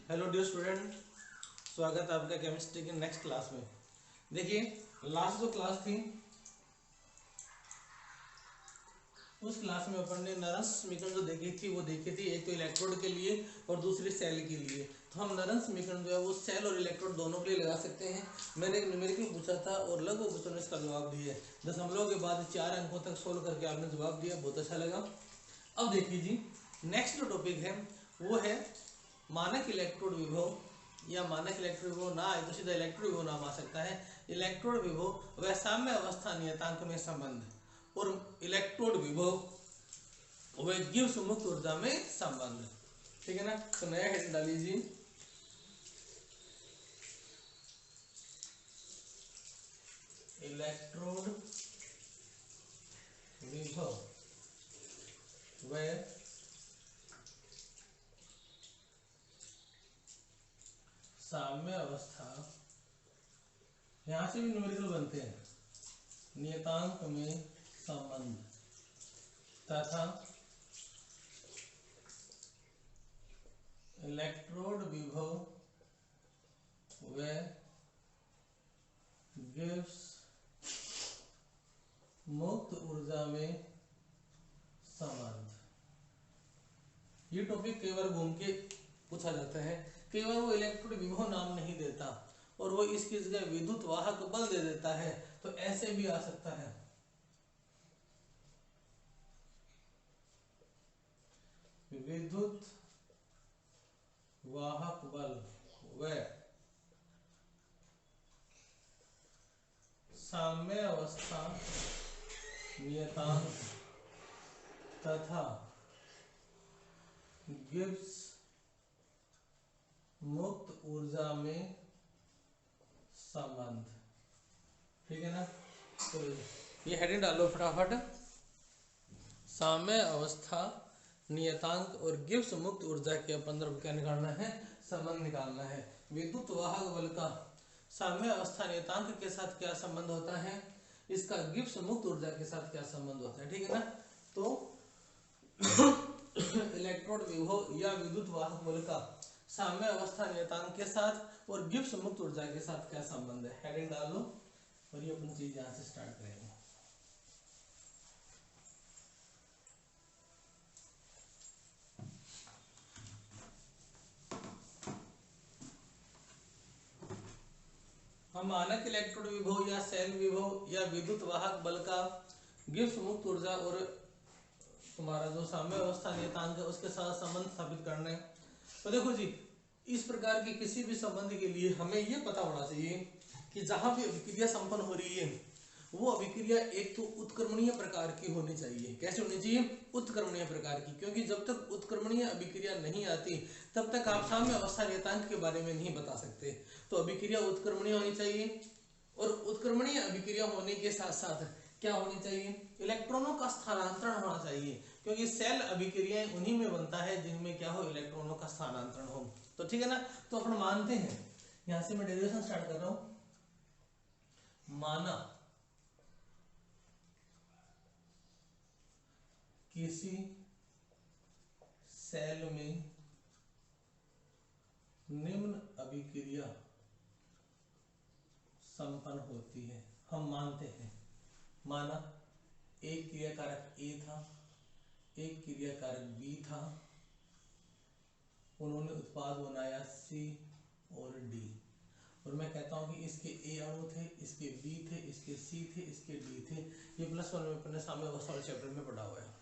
Hello dear student, स्वागत है आपका केमिस्ट्री की नेक्स्ट क्लास में। देखिए, लास्ट जो क्लास थी उस क्लास में अपन ने नरम समीकरण जो देखी थी एक तो इलेक्ट्रोड के लिए और दूसरी सेल के लिए। तो हम नरम समीकरण जो है वो सेल और इलेक्ट्रोड दोनों के लिए लगा सकते हैं। मैंने एक न्यूमेरिकल पूछा था और लगभग बच्चों ने इसका जवाब दिया है। दशमलव के बाद 4 अंकों तक सोल्व करके आपने जवाब दिया, बहुत अच्छा लगा। अब देखिए जी, नेक्स्ट जो टॉपिक है वो है मानक इलेक्ट्रोड विभव, या मानक इलेक्ट्रोड विभव ना आए तो सीधा इलेक्ट्रोड विभव नाम आ सकता है। इलेक्ट्रोड विभव व साम्य अवस्था नियतांक में संबंध, और इलेक्ट्रोड विभव व गिब्स मुक्त ऊर्जा में संबंध। ठीक है ना। तो नया हेडिंग डालीजिए, इलेक्ट्रोड विभव व साम्य अवस्था, यहां से भी न्यूमेरिकल बनते हैं, नियतांक में संबंध तथा इलेक्ट्रोड विभव व गिब्स मुक्त ऊर्जा में संबंध। ये टॉपिक कई बार घूम के पूछा जाता है। कई बार वो इलेक्ट्रोड विभव नाम नहीं देता और वो इसकी जगह विद्युत वाहक बल दे देता है, तो ऐसे भी आ सकता है। विद्युत वाहक बल व साम्य अवस्था नियतांक तथा गिब्स मुक्त ऊर्जा में संबंध। ठीक है ना। तो ये हेडिंग डालो फटाफट, साम्य अवस्था नियतांक और गिब्स मुक्त ऊर्जा के अपन क्या निकालना है, संबंध निकालना है। विद्युत वाहक बल का साम्य अवस्था नियतांक के साथ क्या संबंध होता है, इसका गिब्स मुक्त ऊर्जा के साथ क्या संबंध होता है। ठीक है ना। तो इलेक्ट्रोड विभव या विद्युत वाहक बल का साम्य अवस्था नियतांक के साथ और गिब्स मुक्त ऊर्जा के साथ क्या संबंध है, हेडिंग डाल लो और ये अपन चीज यहां से स्टार्ट करेंगे। हम मानक इलेक्ट्रोड विभव या सेल विभव या विद्युत वाहक बल का गिब्स मुक्त ऊर्जा और तुम्हारा जो साम्य अवस्था नियतांक है उसके साथ संबंध स्थापित करना है। तो देखो जी, इस प्रकार के किसी भी संबंध के लिए हमें यह पता होना चाहिए कि जहां भी अभिक्रिया संपन्न हो रही है वो अभिक्रिया एक तो उत्क्रमणीय प्रकार की होनी चाहिए। कैसे होनी चाहिए? उत्क्रमणीय प्रकार की, क्योंकि जब तक उत्क्रमणीय अभिक्रिया नहीं आती तब तक आप साम्य अवस्था नियतांक के बारे में नहीं बता सकते। तो अभिक्रिया उत्क्रमणीय होनी चाहिए, और उत्क्रमणीय अभिक्रिया होने के साथ साथ क्या होनी चाहिए, इलेक्ट्रॉनों का स्थानांतरण होना चाहिए, क्योंकि सेल अभिक्रियाएं उन्हीं में बनता है जिनमें क्या हो, इलेक्ट्रॉनों का स्थानांतरण हो। तो ठीक है ना। तो अपन मानते हैं, यहां से मैं डेरिवेशन स्टार्ट कर रहा हूं, माना किसी सेल में निम्न अभिक्रिया संपन्न होती है। हम मानते हैं, माना एक क्रियाकारक ए था, एक क्रियाकारक बी था, उन्होंने उत्पाद बनाया सी और डी, और मैं कहता हूं कि इसके ए अणु थे, इसके बी थे, इसके सी थे, इसके डी थे। ये +1 में अपने सामने वाले चैप्टर में पढ़ा हुआ है।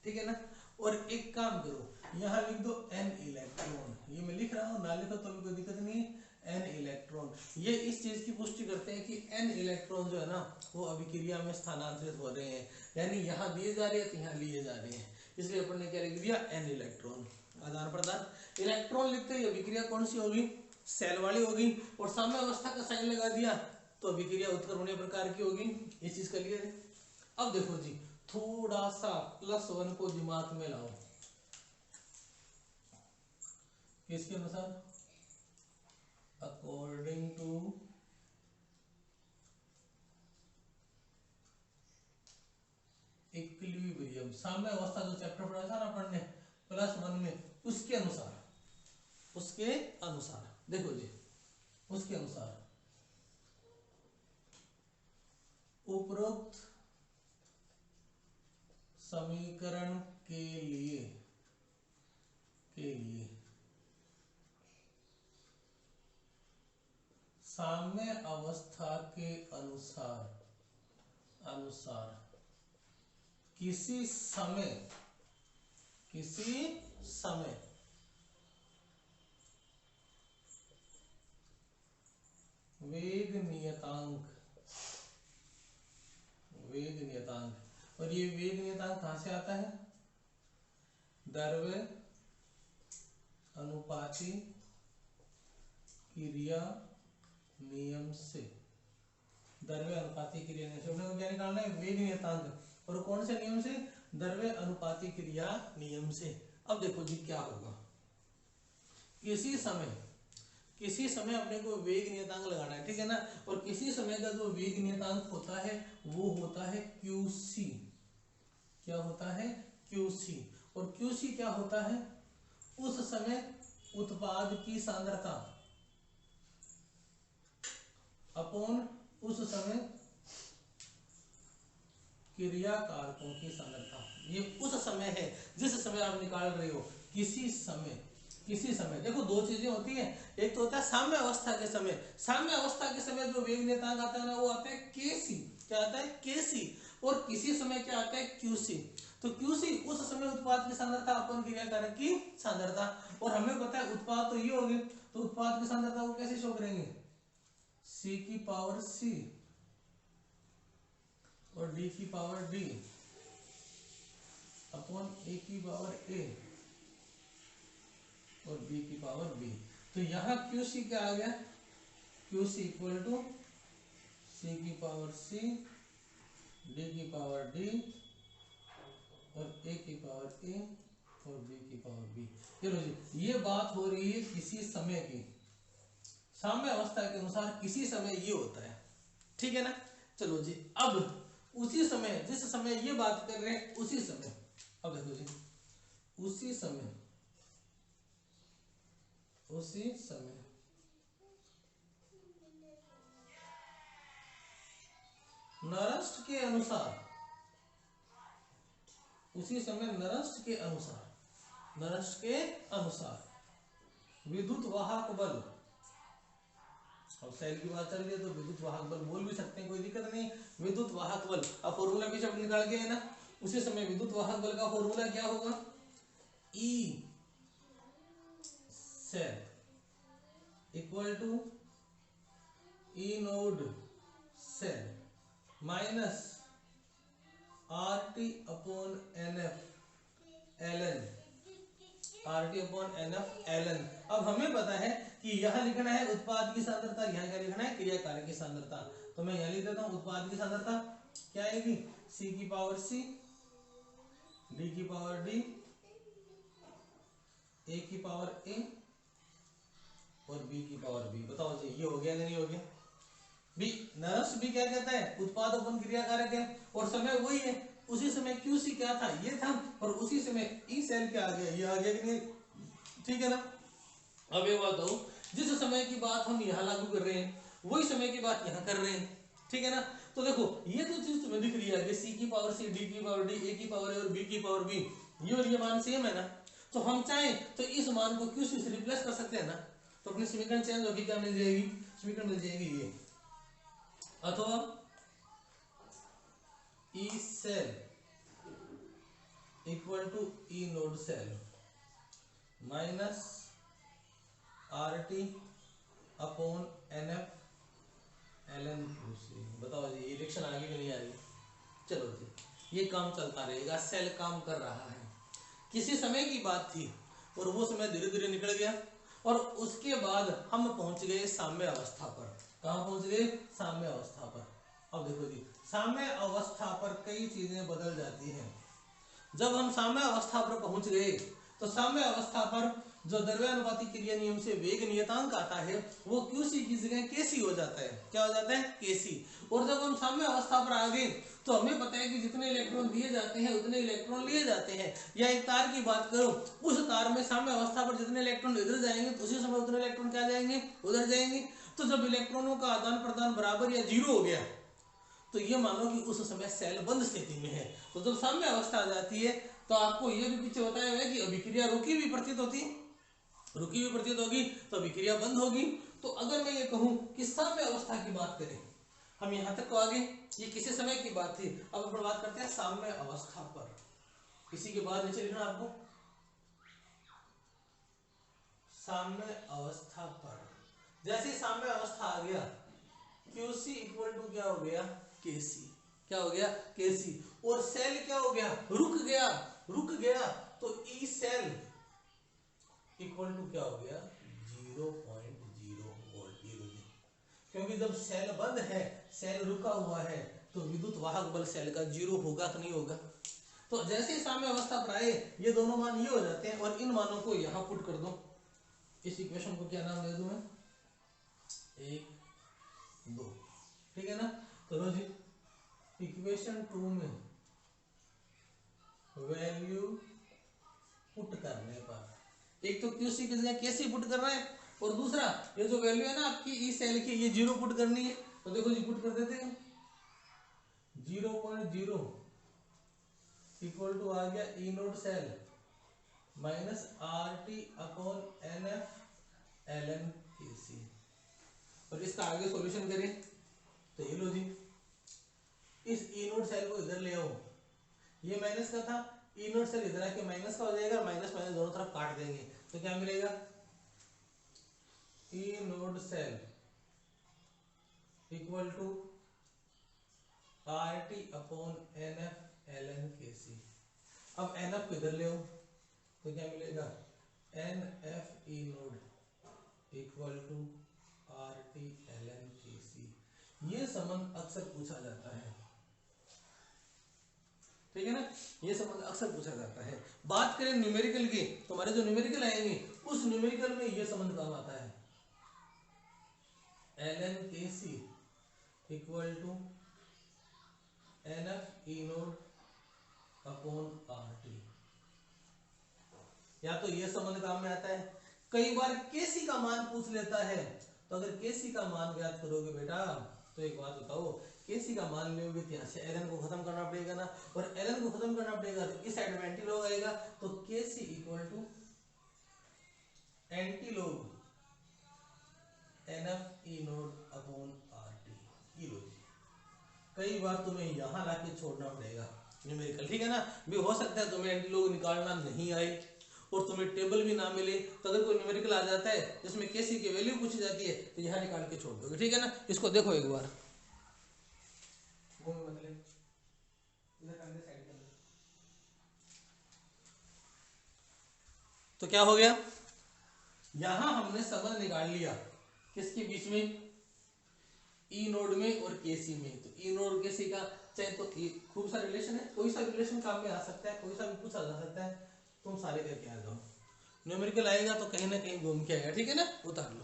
ठीक है ना। और एक काम करो, यहाँ लिख दो n इलेक्ट्रॉन। ये मैं लिख रहा हूँ, ना लिखो तो भी कोई दिक्कत नहीं है। n इलेक्ट्रॉन, ये इस चीज की पुष्टि करते हैं कि n इलेक्ट्रॉन जो है ना वो अभिक्रिया में स्थानांतरित हो रहे हैं, यानी यहाँ दिए जा रहे हैं तो यहाँ लिए जा रहे हैं, इसलिए अपन ने क्या लिख दिया, n इलेक्ट्रॉन। आदान प्रदान इलेक्ट्रॉन लिखते ही अभिक्रिया कौन सी होगी, सेल वाली होगी, और साम्य अवस्था का साइन लगा दिया तो अभिक्रिया उत्क्रमणीय प्रकार की होगी। इस चीज का क्लियर है। अब देखो जी, थोड़ा सा +1 को दिमाग में लाओ, किसके अनुसार, अकॉर्डिंग टू इक्विलिब्रियम। साम्य अवस्था जो चैप्टर पढ़ा था ना अपन ने +1 में, उसके अनुसार उसके अनुसार, देखो जी, उसके अनुसार उपरोक्त समीकरण के लिए साम्य अवस्था के अनुसार किसी समय वेग नियतांक, और ये वेग नियतांक कहां से आता है? द्रव्य अनुपाती क्रिया नियम से। द्रव्य अनुपाती क्रिया नियम से उन्हें क्या निकालना है? वेग नियतांक। और कौन से नियम से? द्रव्य अनुपाती क्रिया नियम से। अब देखो जी क्या होगा, किसी समय अपने को वेग नियतांक लगाना है, ठीक है ना। और किसी समय का जो वेग नियतांक होता है वो होता है QC। क्या होता है? QC। और QC क्या होता है? उस समय उत्पाद की सांद्रता अपॉन उस समय क्रिया कारकों की सांद्रता। ये उस समय है जिस समय आप निकाल रहे हो। किसी समय देखो दो चीजें होती हैं, एक तो होता है साम्य अवस्था के समय। साम्य अवस्था के समय जो वेग नियतांक आता है ना वो आता है KC। क्या आता है? KC। और किसी समय क्या आता है? QC। तो QC उस समय उत्पाद की सांद्रता अपन क्रिया कारक की सांद्रता। और हमें पता है उत्पाद तो ये होगी, तो उत्पाद की सांद्रता को कैसे शो करेंगे? C की पावर C और D की पावर D अपॉन A की पावर A और B की पावर B। तो यहाँ QC क्या आ गया? QC इक्वल टू C की पावर C, D की पावर D और A की पावर A और B की पावर B। चलो जी, ये बात हो रही है किसी समय की। साम्य अवस्था के अनुसार किसी समय ये होता है, ठीक है ना। चलो जी, अब उसी समय, जिस समय ये बात कर रहे हैं उसी समय, अब देखो जी, उसी समय नरस्ट के अनुसार, उसी समय नरस्ट के अनुसार विद्युत वाहक बल, और सेल की बात चल रही है तो विद्युत वाहक बल बोल भी सकते हैं, कोई दिक्कत नहीं। विद्युत वाहक बल, अब फॉर्मूला भी सब निकाल के है ना। उसी समय विद्युत वाहक बल का फॉर्मूला क्या होगा? E cell equal to E naught cell minus RT upon NF ln, RT upon NF ln। अब हमें पता है कि यहाँ लिखना है उत्पाद की सांद्रता, यहाँ क्या लिखना है? क्रिया कारक की सांद्रता। तो मैं यहाँ लिख देता हूँ उत्पाद की सांद्रता क्या आएगी? C की पावर C, D की पावर D, A की पावर A और B की पावर B। बताओ जी ये हो गया कि नहीं हो गया? भी नरस भी क्या कहता है? उत्पाद अपन क्रिया कारक है। और समय वही है, उसी समय QC क्या था? ये था। और उसी समय E सेल क्या आ गया? ये आ गया कि नहीं? ठीक है ना। अब ये बात हो, जिस समय की बात हम यहाँ लागू कर रहे हैं वही समय की बात यहाँ कर रहे हैं, ठीक है ना। तो देखो ये जो चीज तुम्हें दिख रही है C की पावर C, D की पावर D, A की पावर A और B की पावर B, ये और ये मान सेम है ना। तो हम चाहें तो इस मान को QC से रिप्लेस कर सकते हैं ना। तो अपनी समीकरण चेंज होगी, क्या मिल जाएगी? समीकरण मिल जाएगी ये, अथवा E cell equal to E naught cell minus RT upon NF ln QC। बताओ जी ये रिएक्शन आगे भी नहीं आ रही? चलो जी, ये काम चलता रहेगा, सेल काम कर रहा है। किसी समय की बात थी और वो समय धीरे धीरे निकल गया और उसके बाद हम पहुंच गए साम्य अवस्था पर। कहाँ पहुंच गए? साम्य अवस्था पर। अब देखो जी, साम्य अवस्था पर कई चीजें बदल जाती हैं। जब हम साम्य अवस्था पर पहुंच गए तो साम्य अवस्था पर जो द्रव्यानुपाती क्रिया नियम से वेग नियतांक आता है वो क्यूसी की जगह केसी हो जाता है। क्या हो जाता है? केसी। और जब हम साम्य अवस्था पर आ गए तो हमें पता है कि जितने इलेक्ट्रॉन दिए जाते हैं उतने इलेक्ट्रॉन लिए जाते हैं। या एक तार की बात करो, उस तार में साम्य अवस्था पर जितने इलेक्ट्रॉन इधर जाएंगे तो उसी समय उतने इलेक्ट्रॉन क्या जाएंगे? उधर जाएंगे। तो जब इलेक्ट्रॉनों का आदान प्रदान बराबर या जीरो हो गया तो ये मानो कि उस समय सेल बंद स्थिति में है। तो जब साम्य अवस्था आ जाती है तो आपको ये भी पीछे बताया हुआ है कि अभिक्रिया रुकी हुई प्रतीत होती है, रुकी हुई प्रतीत होगी तो अभिक्रिया बंद होगी। तो अगर मैं ये कहूं कि साम्य अवस्था की बात करें, हम यहां तक तो आगे, ये किसी समय की बात थी। अब अपन बात करते हैं साम्य अवस्था पर। इसी के बाद नीचे लिखना आपको साम्य अवस्था पर। जैसे साम्य अवस्था आ गया क्यूसी इक्वल टू क्या हो गया? केसी। क्या हो गया? केसी। और सेल क्या हो गया? रुक गया। रुक गया तो ई सेल इक्वल टू क्या हो गया? 0.0 वोल्ट। क्योंकि जब सेल बंद है, सेल रुका हुआ है, तो विद्युत वाहक बल सेल का जीरो होगा कि नहीं होगा? तो जैसे ही साम्य अवस्था पर आए ये दोनों मान ये हो जाते हैं और इन मानों को यहां पुट कर दो। इस इक्वेशन को क्या नाम दे दूं मैं? 1 2। ठीक है ना? तो लो जी, इक्वेशन 2 में वैल्यू पुट करने पर एक तो क्यूसी की जगह केसी पुट कर रहा है और दूसरा ये जो वैल्यू है ना आपकी ई सेल की, ये जीरो पुट करनी है। तो देखो जी, पुट कर देते हैं। 0.0 इक्वल टू आ गया E naught cell minus R T upon N F L N K C. और इसका आगे सॉल्यूशन करें तो ये लो जी, इस ई नोड सेल को इधर ले आओ, ये माइनस का था, ई नोड सेल इधर आके माइनस का हो जाएगा, माइनस माइनस दोनों तरफ काट देंगे तो क्या मिलेगा? E naught cell equal to R T upon N F L N K C. अब एन एफ को इधर ले आओ तो क्या मिलेगा? N F E naught equal to R T L N K C. ये संबंध अक्सर पूछा जाता है, ठीक है ना? ये संबंध अक्सर पूछा जाता है। बात करें न्यूमेरिकल की तो हमारे जो न्यूमेरिकल आएंगे उस न्यूमेरिकल में ये संबंध काम आता है। L N K C equal to N F E naught upon R T. या तो ये संबंध काम में आता है। कई बार केसी का मान पूछ लेता है, तो अगर केसी का मान ज्ञात करोगे बेटा तो एक बात बताओ, केसी का मान लोगे तो यहाँ से एलन को खत्म करना पड़ेगा ना, और एलन को खत्म करना पड़ेगा तो इस साइड में एंटी लॉग आएगा, तो KC equal to anti log NF E naught upon RT. ये लो, कई बार तुम्हें यहाँ लाके छोड़ना पड़ेगा न्यूमेरिकल, ठीक है ना? भी हो सकता है तुम्हें एंटी लॉग निकालना नहीं आए और तुम्हें टेबल भी ना मिले, तो अगर कोई न्यूमेरिकल आ जाता है जिसमें केसी की वैल्यू पूछी जाती है तो यहाँ निकाल के छोड़ दोगे, ठीक है ना? इसको देखो एक बार, तो क्या हो गया? यहां हमने संबंध निकाल लिया किसके बीच में? ई नोड में और केसी में। तो ई नोड और केसी का चाहे तो खूब सा रिलेशन है, कोई सा रिलेशन काम में आ सकता है, कोई सा भी पूछा जा सकता है, तुम सारे करके आ जाओ। न्यूमेरिकल आएगा तो कहीं ना कहीं घूम के आएगा, ठीक है ना? उतार लो।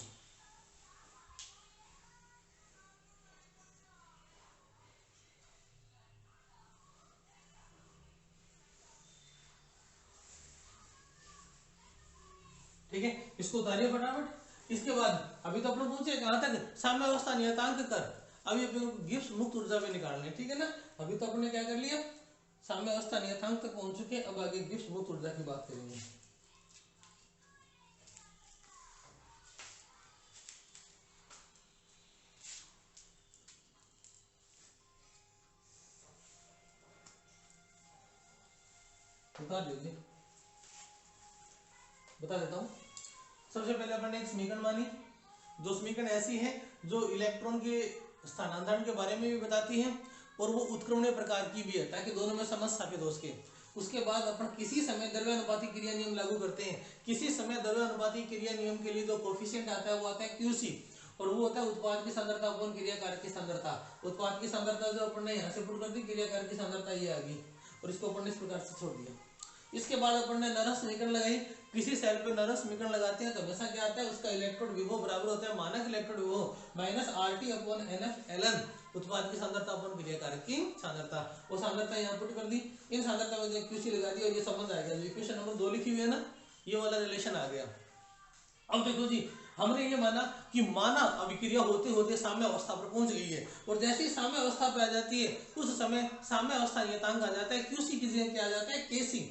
ठीक है, इसको उतारिए फटाफट। इसके बाद अभी तो अपने पहुंचे कहां तक? साम्य अवस्था नियतांक कर। अभी अपने गिब्स मुक्त ऊर्जा में निकालने, ठीक है ना? अभी तो अपने क्या कर लिया? साम्य अवस्था नियतांक तक पहुंच चुके। अब आगे गिब्स मुक्त ऊर्जा की बात करेंगे। उतार दीजिए, बता देता हूं। सबसे पहले अपन ने एक समीकरण मानी, जो समीकरण ऐसी है जो इलेक्ट्रॉन के स्थानांतरण के बारे में भी बताती है और वो उत्क्रमणीय प्रकार की भी है, ताकि दोनों में समझ स्थापित हो सके। उसके बाद अपन किसी समय द्रव्यानुपाती क्रिया नियम लागू करते हैं। किसी समय द्रव्यानुपाती क्रिया नियम के लिए जो कोफिशिएंट आता है वो आता है क्यूसी, और वो होता है उत्पाद की सांद्रता अपॉन क्रिया कारक की सांद्रता। उत्पाद की सांद्रता जो अपन ने यहाँ से पुट कर दी, क्रिया कारक की सांद्रता ये आ गई, और इसको अपन ने इस प्रकार से छोड़ दिया। इसके बाद अपन ने नरम समीकरण लगाई किसी सेल पे नरम समीकरण लगाते हैं तो हमेशा क्या आता है, उसका इलेक्ट्रोड विभव बराबर होता है मानक इलेक्ट्रोड विभव minus RT upon NF ln उत्पाद की सांद्रता अपॉन क्रियाकारक की सांद्रता। वो सांद्रता यहाँ पुट कर दी, इन सांद्रता में QC लगा दी और ये संबंध आ गया। जो इक्वेशन नंबर 2 लिखी हुई है ना, ये वाला रिलेशन आ गया। अब देखो जी, हमने ये माना कि माना अभिक्रिया होते होते साम्य अवस्था पर पहुंच गई है, और जैसे ही साम्य अवस्था पे आ जाती है उस समय साम्य अवस्था नियतांक आ जाता है QC की जगह क्या आ जाता है KC।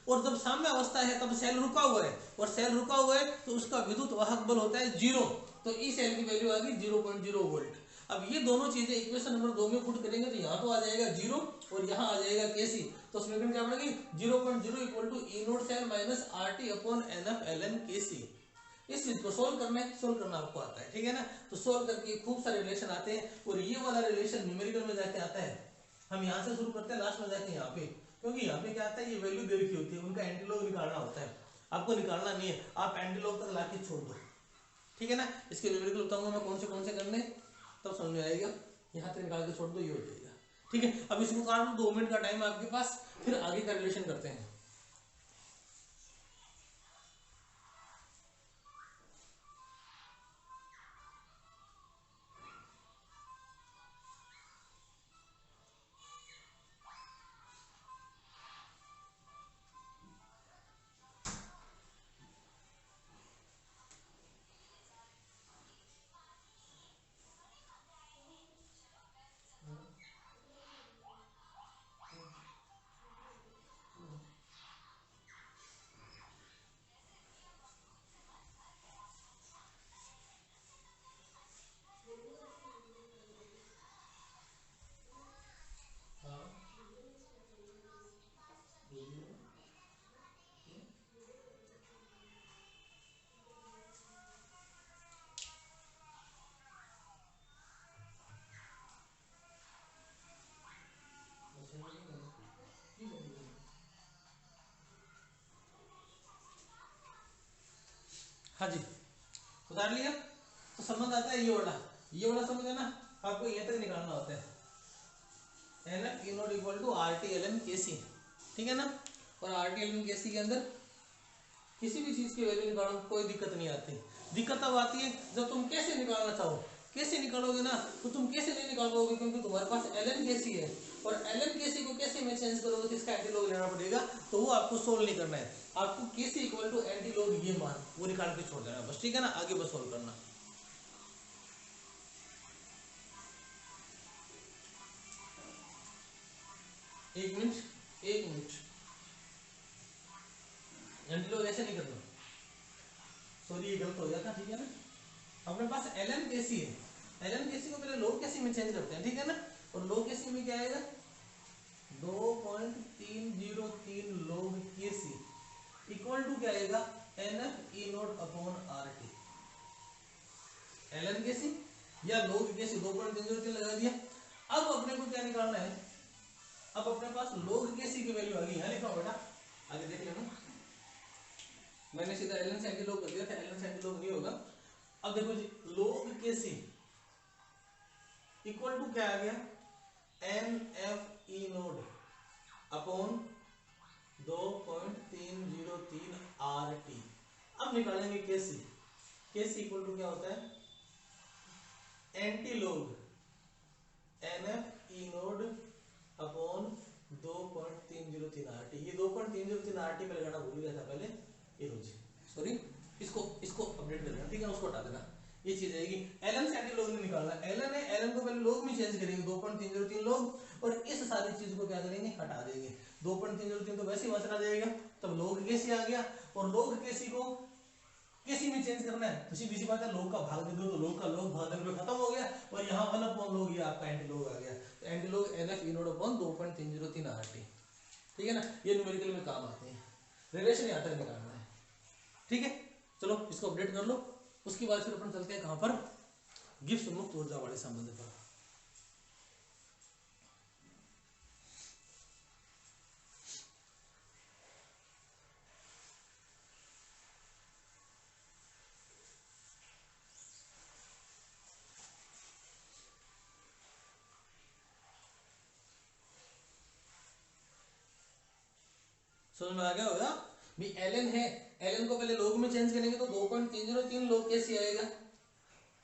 और जब साम्य अवस्था है तब सेल रुका हुआ है, और सेल रुका हुआ है तो उसका विद्युत वाहक बल होता है 0, तो ई सेल की वैल्यू आ गई 0.0 वोल्ट। अब ये दोनों चीजें इक्वेशन नंबर 2 में पुट करेंगे तो यहाँ तो आ जाएगा 0 और यहाँ आ जाएगा KC, तो समीकरण क्या बनेगी 0.0 equal to E naught cell minus RT upon NF ln KC। इस चीज को सोल्व करना है, सोल्व करना आपको आता है, ठीक है ना। तो सोल्व करके खूब सारे रिलेशन आते हैं, और ये वाला रिलेशन न्यूमेरिकल में जाके आता है। हम यहाँ से शुरू करते हैं, लास्ट में जाके यहाँ पे, क्योंकि यहाँ पे क्या आता है, ये वैल्यू दे रखी होती है, उनका एंटीलॉग निकालना होता है। आपको निकालना नहीं है, आप एंटीलॉग तक लाके छोड़ दो, ठीक है ना। इसके न्यूमेरिकल बताऊंगा मैं कौन से करने, तब समझ में आएगा। यहाँ तक निकाल के छोड़ दो, ये हो जाएगा, ठीक है। अब इसको काट दो, 2 मिनट का टाइम है आपके पास, फिर आगे का रिलेशन करते हैं। हाँ जी, उतार लिया। तो संबंध आता है ये वाला समझ है ना, आपको ये तक निकालना होता है, NF E naught equal to RT ln KC, ठीक है ना। और RT ln KC के अंदर किसी भी चीज की वैल्यू निकालो, कोई दिक्कत नहीं आती। दिक्कत तब आती है जब तुम कैसे निकालना चाहो। कैसे निकालोगे ना, तो तुम कैसे नहीं निकाल पाओगे, क्योंकि तुम्हारे पास ln KC है, और ln KC को कैसे में चेंज करोगे तो इसका एंटीलॉग लेना पड़ेगा, तो वो आपको सोल्व नहीं करना है। आपको KC इक्वल टू एंटीलॉग ये मान वो निकाल के छोड़ देना बस, ठीक है ना। आगे बस सोल्व करना। एक मिनट एंटीलॉग ऐसे नहीं करना, सॉरी ये गलत हो गया था, ठीक है ना। अपने पास ln KC है, ln KC को पहले log KC में चेंज करते हैं, ठीक है ना। और log KC में क्या आएगा 2.303 log KC इक्वल टू क्या आएगा NF E not upon RT। ln KC या log KC 2.303 लगा दिया। अब अपने को क्या निकालना है, अब अपने पास log KC की वैल्यू आ गई, यहाँ लिखा बेटा, आगे देख लेना। मैंने सीधा ln से एंटीलॉग कर दिया था, ln से एंटीलॉग नहीं होगा। अब देखो जी, log KC इक्वल टू क्या आ गया NF E naught upon 2.303 RT। अब निकालेंगे KC। KC इक्वल टू क्या होता है antilog NF E naught upon 2.303 RT। ये 2.303 RT में लगाना भूल गया था पहले, ये लो जी, सॉरी, इसको अपडेट कर देना, ठीक है, उसको हटा देना। ये चीज आएगी ln से एंटीलॉग नहीं निकालना, ln है, ln को पहले log में चेंज करेंगे 2.303 log, और इस सारी चीज को क्या करेंगे हटा देंगे। 2.303 तो वैसे ही वहां चला जाएगा, तब log KC आ गया, और log KC को KC में चेंज करना है तो सीधी सी बात है log का भाग दे दो, तो log का log भाग देने पे खत्म हो गया, और यहाँ 1 अपॉन log ये आपका एंटीलॉग आ गया। तो antilog NF E naught upon 2.303 RT, ठीक है ना। ये न्यूमेरिकल में काम आते हैं, रिलेशन यहाँ तक निकालना है, ठीक है। चलो इसको अपडेट कर लो, उसके बाद फिर अपन चलते हैं कहां पर, गिब्स मुक्त ऊर्जा वाले संबंध पर। समझ में आ गया होगा। भी ln है, ln को पहले log में चेंज करेंगे तो 2.303 log कैसे आएगा।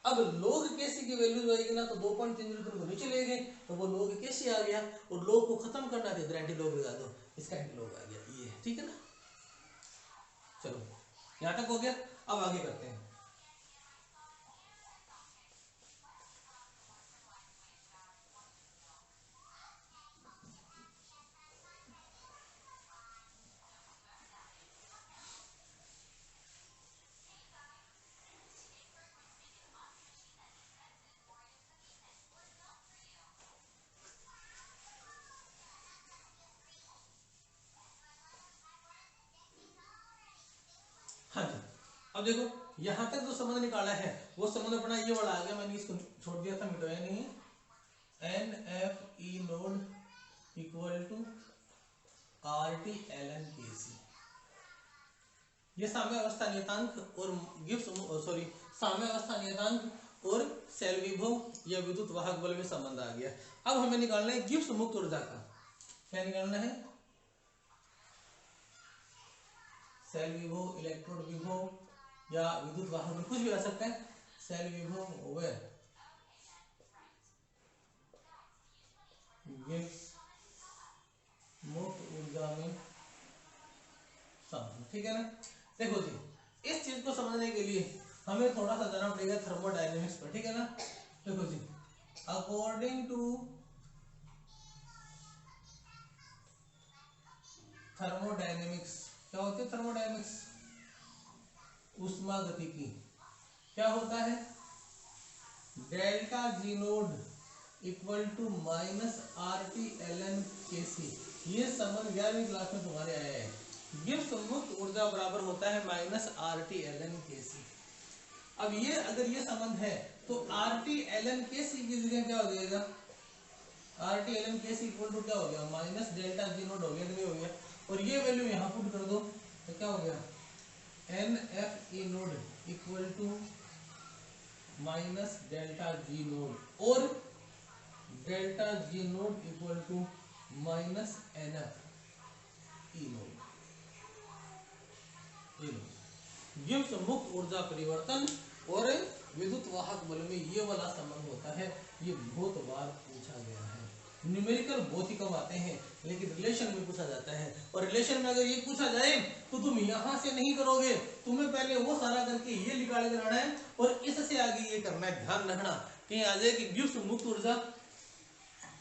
अब log कैसे की वैल्यू आएगी ना, तो 2.303 को नीचे ले गए तो वो log कैसे आ गया, और log को खत्म करना था इधर एंटी log लगा दो, इसका एंटी log आ गया ये, ठीक है ना। चलो यहाँ तक हो गया, अब आगे करते हैं। हाँ जी, अब देखो यहां तक जो संबंध निकाला है वो संबंध अपना ये वाला आ गया, मैंने इसको छोड़ दिया था, मिटाया नहीं है। N F E naught equal to R T L N K C, ये साम्य अवस्था नियतांक और गिब्स सॉरी साम्य अवस्था नियतांक और सेल विभव या विद्युत वाहक बल में संबंध आ गया। अब हमें निकालना है गिब्स मुक्त ऊर्जा का, क्या निकालना है, सेल विभव, इलेक्ट्रोड विभव या विद्युत वाहक में कुछ भी आ सकता है, सेल विभव ओवर गिब्स मुक्त ऊर्जा में संबंध, ठीक है ना। देखो जी, इस चीज को समझने के लिए हमें थोड़ा सा जाना पड़ेगा थर्मोडायनेमिक्स पर, ठीक है ना। देखो जी, अकॉर्डिंग टू थर्मोडायनेमिक्स, क्या होती है थर्मोडायनेमिक्स, ऊष्मागतिकी, क्या होता है, delta G naught equal to minus R T L N K C, ये संबंध 11वीं क्लास में तुम्हारे आया है। गिब्स मुक्त ऊर्जा बराबर होता है minus R T L N K C. अब ये अगर ये संबंध है तो are T L N K सी की जगह क्या हो जाएगा, are T L N K C equal to क्या हो गया, माइनस डेल्टा जी नोड हो गया, नहीं हो गया, और ये वैल्यू यहाँ पुट कर दो तो क्या हो गया, N F E naught equal to minus delta G naught और delta G naught equal to minus N F E naught. Gibbs मुक्त ऊर्जा परिवर्तन और विद्युत वाहक बल में ये वाला संबंध होता है, ये बहुत बार पूछा गया है। न्यूमेरिकल बहुत ही कम आते हैं लेकिन रिलेशन में पूछा जाता है, और रिलेशन में अगर ये पूछा जाए तो तुम यहां से नहीं करोगे, तुम्हें पहले वो सारा करके ये निकाल कर आना है और इससे आगे ये करना है। ध्यान रखना कहीं आ जाए कि गिब्स मुक्त ऊर्जा,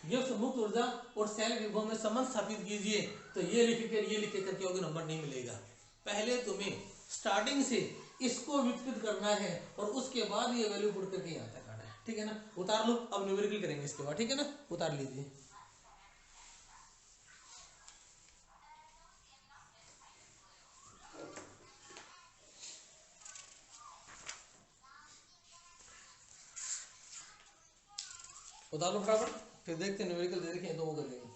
गिब्स मुक्त ऊर्जा और सेल विभव में संबंध स्थापित कीजिए, तो ये लिख कर ये लिख कर के नंबर नहीं मिलेगा। पहले तुम्हें स्टार्टिंग से इसको विकसित करना है और उसके बाद ये वैल्यू पुट करके यहाँ तक आना है, ठीक है ना। उतार लो, अब न्यूमेरिकल करेंगे इसके बाद, ठीक है ना, उतार लीजिए। उतार लो फटाफट, फिर देखते हैं न्यूमेरिकल दे देखें तो वो कर लेंगे।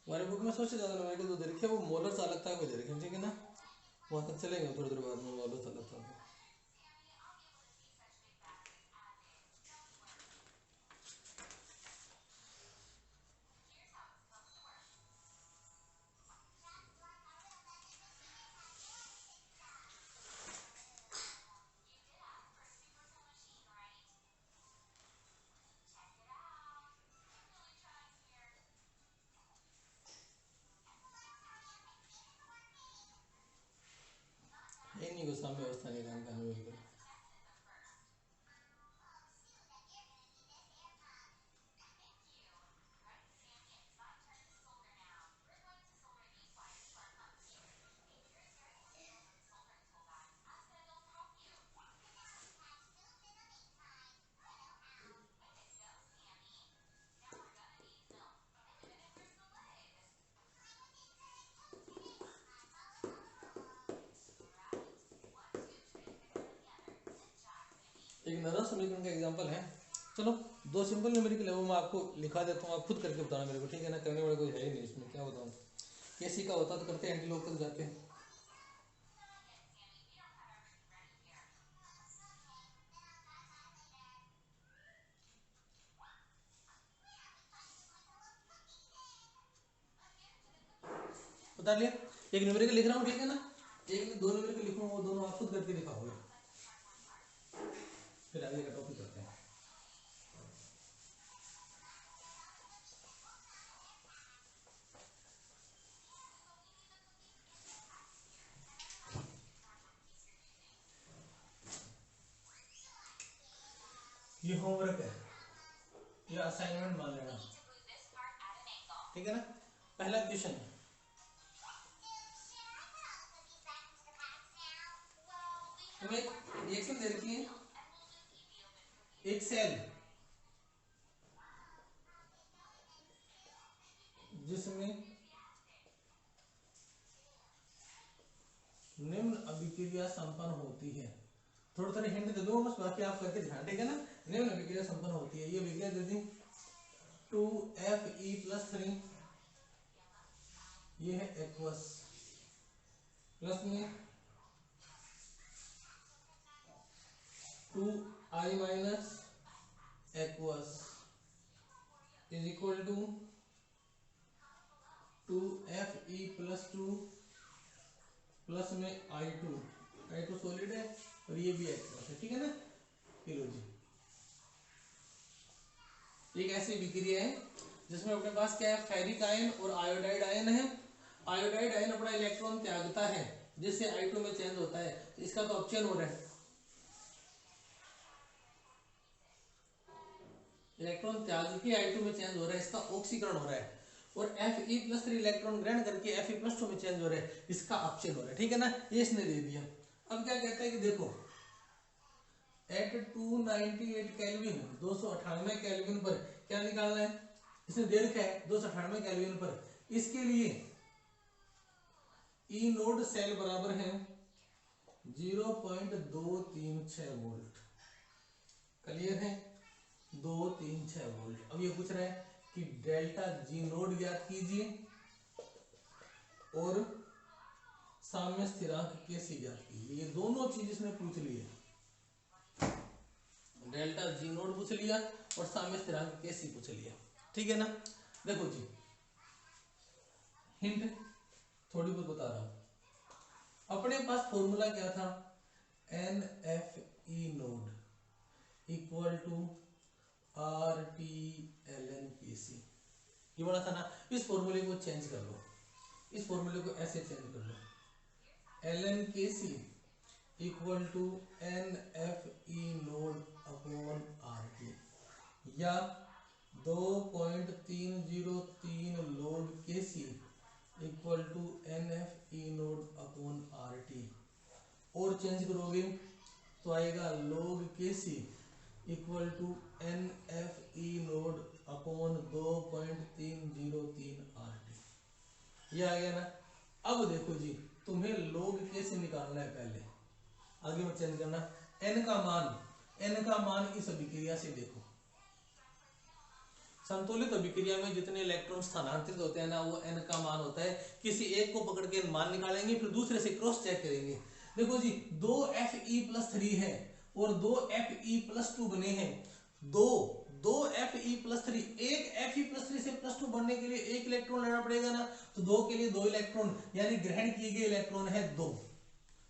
हमारे बुक में सोचे ज्यादा न्यूमेरिकल तो दे रखे, वो मोलर चालकता को दे रखे, ठीक है ना, वहां तक चलेंगे थोड़ी देर बाद में मोलर चालकता को। नहीं को साम्य अवस्था निकाल का न्यूमेरिकल। एक नरम समीकरण का एग्जांपल है। चलो दो सिंपल न्यूमेरिकल है वो मैं आपको लिखा देता हूँ, आप खुद करके बताना मेरे को, ठीक है ना। करने वाला कोई है ही नहीं इसमें, क्या बताऊँ। केसी का होता तो करते एंटी लोकल जाके। बता लिया एक न्यूमेरिकल लिख रहा हूँ, ठीक है ना। एक दो न्यूमेरिकल लिखूंगा, वो दोनों आप खुद करके दिखाओगे, फिर आगे का टॉपिक करते हैं। ये होमवर्क है, ये असाइनमेंट मान लेना, ठीक है ना। पहला क्वेश्चन, हमें रिएक्शन दे रखी है, एक सेल जिसमें निम्न अभिक्रिया संपन्न होती है। थोड़ी थोड़ी हिंट दे दूंगा बस, बाकी आप करके ध्यान, ठीक है ना। निम्न अभिक्रिया संपन्न होती है, ये अभिक्रिया दे दी 2Fe+3, ये है एक्वस, प्लस में 2I- aqueous is equal to 2Fe+2 plus में I2 सॉलिड है और ये भी एक्वस है, ठीक है ना। लो जी, एक ऐसी विक्रिया है जिसमें अपने पास क्या है, फेरिक आयन और आयोडाइड आयन है। आयोडाइड आयन अपना इलेक्ट्रॉन त्यागता है जिससे I2 में चेंज होता है, इसका तो अपचयन हो रहा है, इलेक्ट्रॉन त्याग के I2 में चेंज हो रहा है, इसका ऑक्सीकरण हो रहा है। और Fe+3 इलेक्ट्रॉन ग्रहण करके Fe+2 में चेंज हो रहा है, इसका अपचयन हो रहा है, ठीक है ना। ये इसने दे दिया। अब क्या कहता है कि देखो एट 298 केल्विन 298 केल्विन पर क्या निकालना है, इसने दे रखा है 298 केल्विन पर। इसके लिए ई नोड सेल बराबर है 0.236 वोल्ट, क्लियर है, 236 वोल्ट। अब ये पूछ रहा है कि डेल्टा जी नोड ज्ञात कीजिए और साम्य स्थिरांक कैसे ज्ञात कीजिए, ये दोनों चीज इसने पूछ ली है। डेल्टा जी नोड पूछ लिया और साम्य स्थिरांक कैसे पूछ लिया, ठीक है ना। देखो जी, हिंट थोड़ी बहुत बता रहा हूं। अपने पास फॉर्मूला क्या था, NFe naught equal to RT ln ये बोला था ना। इस फॉर्मूले को चेंज कर लो, इस फॉर्मूले को ऐसे चेंज कर लो, ln equal to NFe naught upon RT, या 2.303 log Kc equal to NFe naught upon RT। और चेंज करोगे तो आएगा log Kc equal to NFe naught upon 2.303 RT, ये आ गया ना। अब देखो जी, तुम्हें log Kc निकालना है, पहले आगे में चेंज करना। n का मान इस अभिक्रिया से देखो, संतुलित अभिक्रिया में जितने इलेक्ट्रॉन स्थानांतरित होते हैं ना, वो n का मान होता है। किसी एक को पकड़ के मान निकालेंगे, फिर दूसरे से क्रॉस चेक करेंगे। देखो जी, 2Fe+3 है और 2Fe+2 बने हैं, दो Fe+3, एक Fe+3 से +2 बनने के लिए एक इलेक्ट्रॉन लेना पड़ेगा ना, तो दो के लिए 2 इलेक्ट्रॉन, यानी ग्रहण किए गए इलेक्ट्रॉन है 2।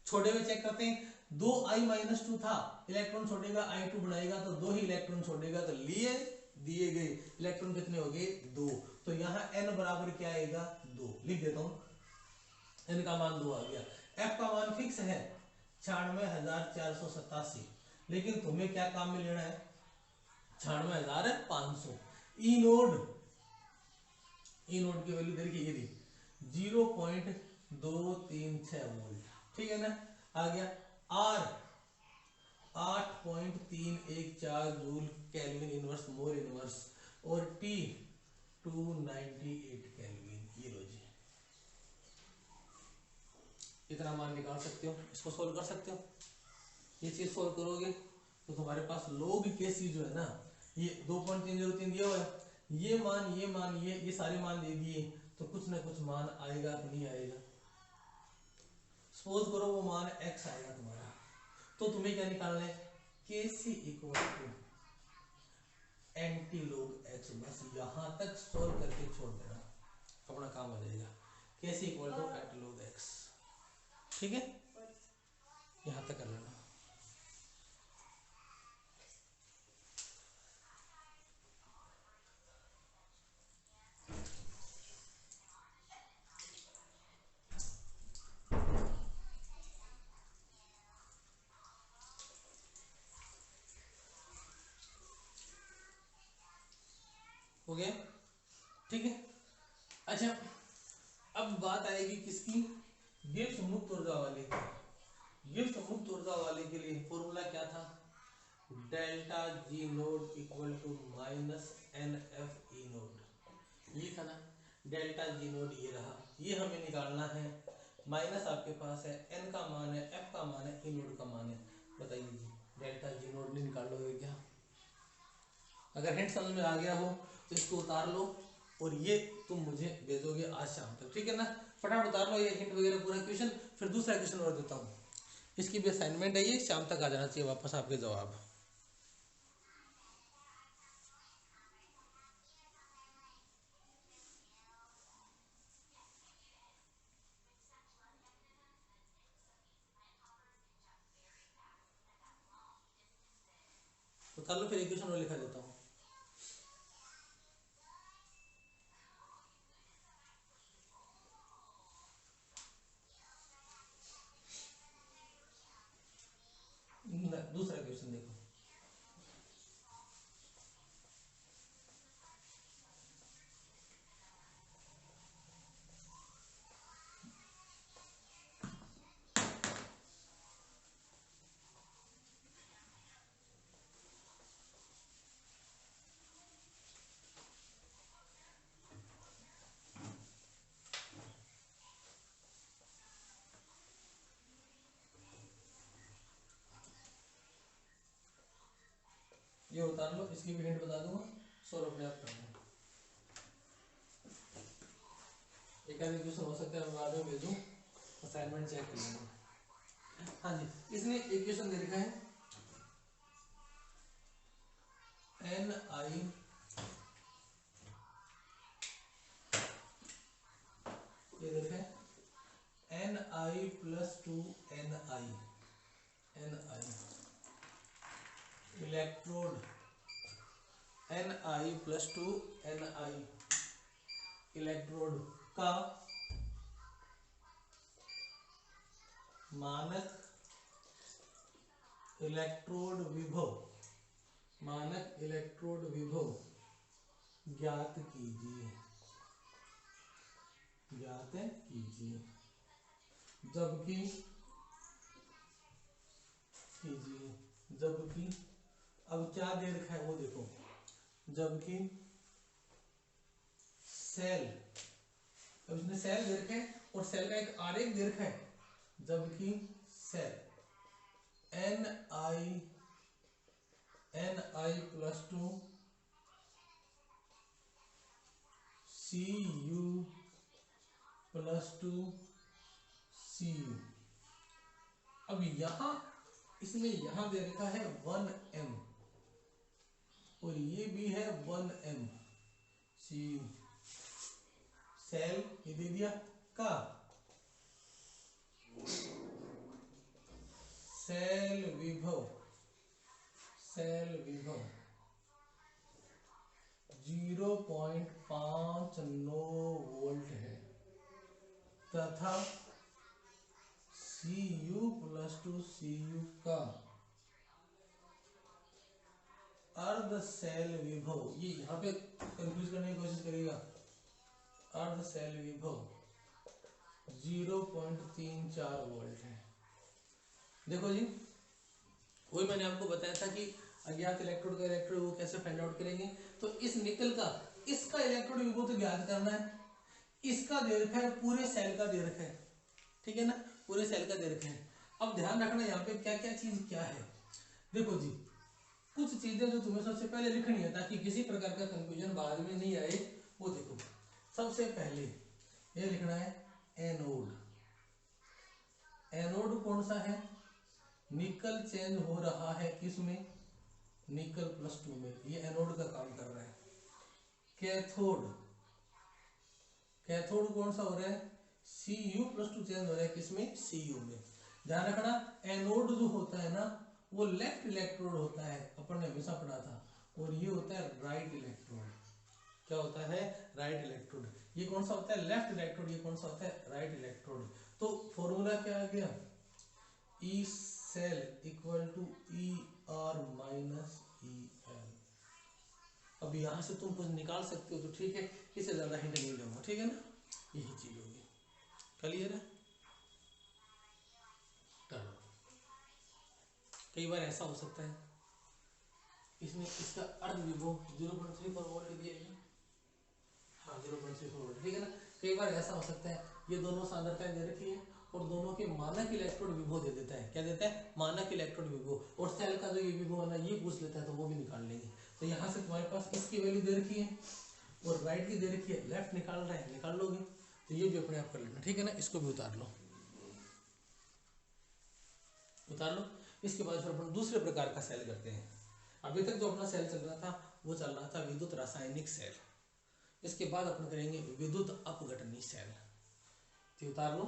छोटे में चेक करते हैं, 2I-2 था, इलेक्ट्रॉन छोड़ेगा I2 बनाएगा, तो 2 ही इलेक्ट्रॉन छोड़ेगा, तो लिए दिए गए इलेक्ट्रॉन कितने हो गए, 2। तो यहाँ n बराबर क्या आएगा, 2 लिख देता हूं, n का मान 2 आ गया। f का मान फिक्स है 96,487, लेकिन तुम्हें क्या काम में लेना है, 96,500। ई नोड की वैल्यू देखिए, ये 0.236 वोल्ट, ठीक है ना। आ गया R 8.314 joule kelvin inverse mole inverse, और T 298 केल्विन। ये लो जी, इतना मान निकाल सकते हो, इसको सोल्व कर सकते हो। ये चीज सोल्व करोगे तो तुम्हारे पास log Kc जो है ना, ये 2.303 दिया हुआ है, ये मान ये सारे मान दे दिए, तो कुछ ना कुछ मान आएगा कि नहीं आएगा। सपोज करो वो मान x आएगा तुम्हारा, तो तुम्हें क्या निकालना है, Kc equal to anti log x। बस यहां तक सोल्व करके छोड़ देना, अपना काम हो जाएगा। Kc equal to anti log x, ठीक है, यहां तक कर लेना। हो गया, ठीक है। अच्छा, अब बात आएगी किसकी, गिब्स मुक्त ऊर्जा वाले की। गिब्स मुक्त ऊर्जा वाले के लिए फॉर्मूला क्या था, delta G naught equal to minus N F E naught, ये था ना। डेल्टा जी नोड ये रहा, ये हमें निकालना है। माइनस आपके पास है, एन का मान है, एफ का मान है, ई नोड का मान है। बताइए जी, डेल्टा जी नोड नहीं निकाल लोगे क्या? अगर हिंट समझ में आ गया हो तो इसको उतार लो, और ये तुम मुझे भेजोगे आज शाम तक, ठीक है ना। फटाफट उतार लो ये हिंट वगैरह पूरा क्वेश्चन, फिर दूसरा क्वेश्चन और देता हूँ। इसकी भी असाइनमेंट है, ये शाम तक आ जाना चाहिए वापस आपके जवाब। उतार लो, फिर एक क्वेश्चन और लिखा देता हूँ। दूसरा क्वेश्चन देखो, ये उतार लो, इसकी भी हिंट बता दूंगा, सॉल्व अपने आप करना। एक आधे क्वेश्चन हो सकता है मैं बाद में भेजूं, असाइनमेंट चेक कर लेंगे। हाँ जी, इसने एक क्वेश्चन दे रखा है, एन आई ये दे रखा है N I plus to N I, N I electrode, N I plus to N I electrode का मानक इलेक्ट्रोड विभव, मानक इलेक्ट्रोड विभव ज्ञात कीजिए, ज्ञात कीजिए। जबकि कीजिए, जबकि अब क्या दे रखा है वो देखो, जबकि सेल, अब इसने सेल दे रखा है और सेल का एक आरेख दे रखा है, जबकि cell N I plus two C U plus two C U. अब यहां इसमें यहां दे रखा है 1m और ये भी है 1m, सी यू सेल ये दे दिया का सेल विभव, सेल विभव 0.59 वोल्ट है तथा C U plus two C U का अर्ध सेल विभव, ये यहाँ पे कंफ्यूज करने की कोशिश करेगा, अर्ध सेल विभव 0.34 वोल्ट है। देखो जी, वही मैंने आपको बताया था कि अज्ञात इलेक्ट्रोड का इलेक्ट्रोड विभव कैसे फाइंड आउट करेंगे। तो इस निकल का इसका इलेक्ट्रोड विभव तो ज्ञात करना है, इसका दे रखा है पूरे सेल का दे रखा है, ठीक है ना, पूरे सेल का दे रखा है। अब ध्यान रखना यहाँ पे क्या क्या चीज क्या है। देखो जी, कुछ चीजें जो तुम्हें सबसे पहले लिखनी है ताकि किसी प्रकार का कंफ्यूजन बाद में नहीं आए, वो देखो। सबसे पहले ये लिखना है एनोड। एनोड कौन सा है? निकल चेंज हो रहा है किसमें? निकल +2 में, ये एनोड का काम कर रहा है। कैथोड, कैथोड कौन सा हो रहा है? Cu+2 चेंज हो रहा है किसमें? Cu में। ध्यान रखना, एनोड जो होता है ना वो लेफ्ट इलेक्ट्रोड होता है, अपन ने हमेशा पढ़ा था, और ये होता है राइट इलेक्ट्रोड। क्या होता है? Right electrode. ये कौन सा होता है? Left electrode. ये कौन सा होता है? Right electrode. तो फॉर्मूला क्या आ गया? E cell equal to ER minus EL। अब यहां से तुम कुछ निकाल सकते हो तो ठीक है, इससे ज्यादा हिंट नहीं दूंगा, ठीक है ना? यही चीज होगी। क्लियर है? चलो, कई बार ऐसा हो सकता है इसमें इसका अर्ध विभव 0.34 वोल्ट दिया है। हाँ 0.34 वोल्ट, ठीक है ना? कई बार ऐसा हो सकता है ये दोनों सांद्रताएं दे रखी है और दोनों के मानक इलेक्ट्रोड विभव दे देता है। क्या देता है? मानक इलेक्ट्रोड विभव। और सेल का जो ये विभव है ना ये पूछ लेता है तो वो भी निकाल लेंगे। तो यहाँ से तुम्हारे पास इसकी वैल्यू दे रखी है और राइट की दे रखी है, लेफ्ट निकाल रहे हैं, निकाल लोगे। तो ये भी अपने आप कर लेना, ठीक है ना? इसको भी उतार लो, उतार लो। इसके बाद फिर अपन दूसरे प्रकार का सेल करते हैं। अभी तक जो अपना सेल चल रहा था वो चल रहा था विद्युत रासायनिक सेल। इसके बाद अपन करेंगे विद्युत अपघटनी सेल। तो उतार लो,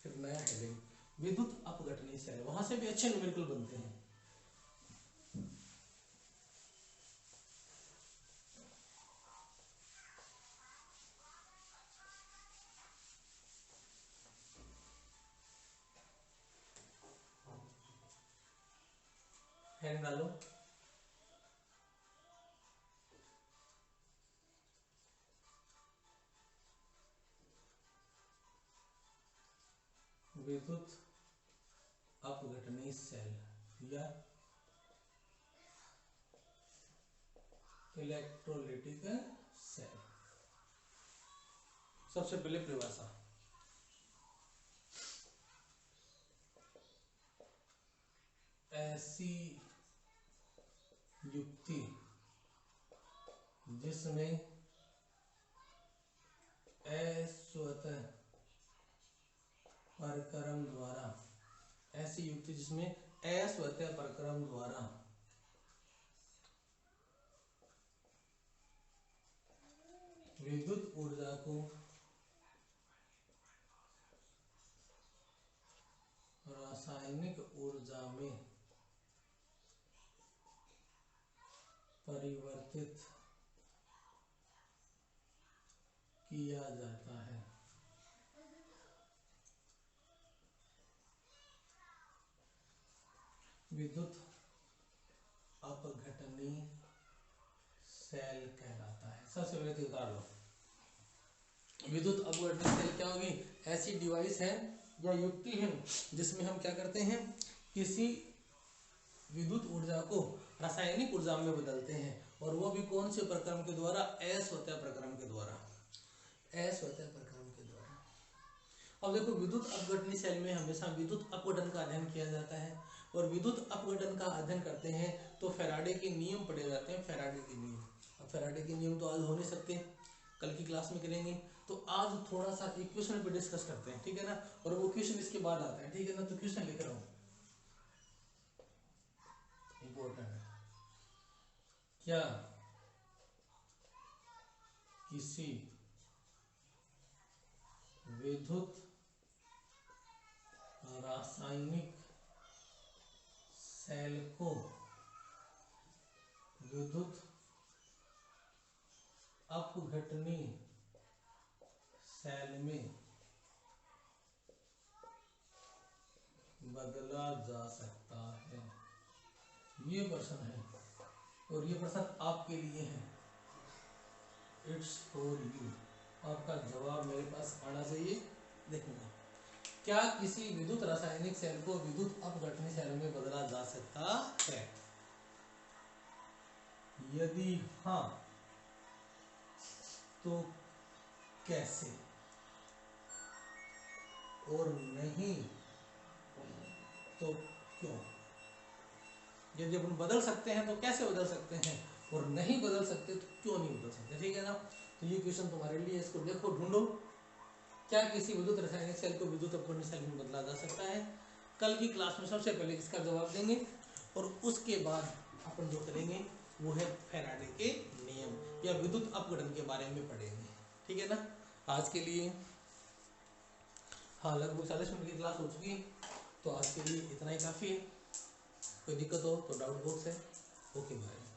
फिर नया हेडिंग विद्युत अपघटनी सेल। वहां से भी अच्छे न्यूमेरिकल बनते हैं। हेडिंग डालो, विद्युत अपघटनी सेल या इलेक्ट्रोलिटिक सेल। सबसे पहले परिभाषा, ऐसी युक्ति जिसमें अस्वतः परक्रम द्वारा, ऐसी युक्ति जिसमें अस्वतः परक्रम द्वारा विद्युत ऊर्जा को रासायनिक ऊर्जा में परिवर्तित किया जाता है। विद्युत अपघटनी सेल कहलाता है। सबसे पहले उतार लो, विद्युत अपघटनी सेल क्या होगी? ऐसी डिवाइस है या युक्ति है जिसमें हम क्या करते हैं, किसी विद्युत ऊर्जा को रासायनिक ऊर्जा में बदलते हैं, और वो भी कौन से प्रक्रम के द्वारा? अस्वतः प्रक्रम के द्वारा, अस्वतः प्रक्रम के द्वारा। अब देखो, विद्युत अपघटनी सेल में हमेशा विद्युत अपघटन का अध्ययन किया जाता है, और विद्युत अपघटन का अध्ययन करते हैं तो फैराडे के नियम पढ़े जाते हैं। फैराडे के नियम, अब फैराडे के नियम तो आज हो नहीं सकते, कल की क्लास में करेंगे। तो आज थोड़ा सा एक क्वेश्चन पे डिस्कस करते हैं, ठीक है ना? और वो क्वेश्चन इसके बाद आता है, ठीक है ना? तो क्वेश्चन लिख रहा हूँ, इंपॉर्टेंट है। क्या किसी विद्युत रासायनिक सेल को विद्युत अपघटनी सेल में बदला जा सकता है? ये प्रश्न है, और ये प्रश्न आपके लिए है, इट्स फॉर यू। आपका जवाब मेरे पास आना चाहिए। देखना, क्या किसी विद्युत रासायनिक सेल को विद्युत अपघटनी सेल में बदला जा सकता है? यदि हाँ तो कैसे, और नहीं तो क्यों? यदि अपन बदल सकते हैं तो कैसे बदल सकते हैं, और नहीं बदल सकते तो क्यों नहीं बदल सकते, ठीक है ना। तो ये क्वेश्चन तुम्हारे लिए, इसको देखो, ढूंढो क्या किसी विद्युत रासायनिक सेल को विद्युत अपकरणीय सेल में बदला जा सकता है। कल की क्लास में सबसे पहले इसका जवाब देंगे, और उसके बाद अपन जो करेंगे वो है फैराडे के नियम या विद्युत अपघटन के बारे में पढ़ेंगे, ठीक है ना। आज के लिए हाँ लगभग 40 मिनट की क्लास हो चुकी है, तो आज के लिए इतना ही काफ़ी है। कोई दिक्कत हो तो डाउट बॉक्स है। Okay bye.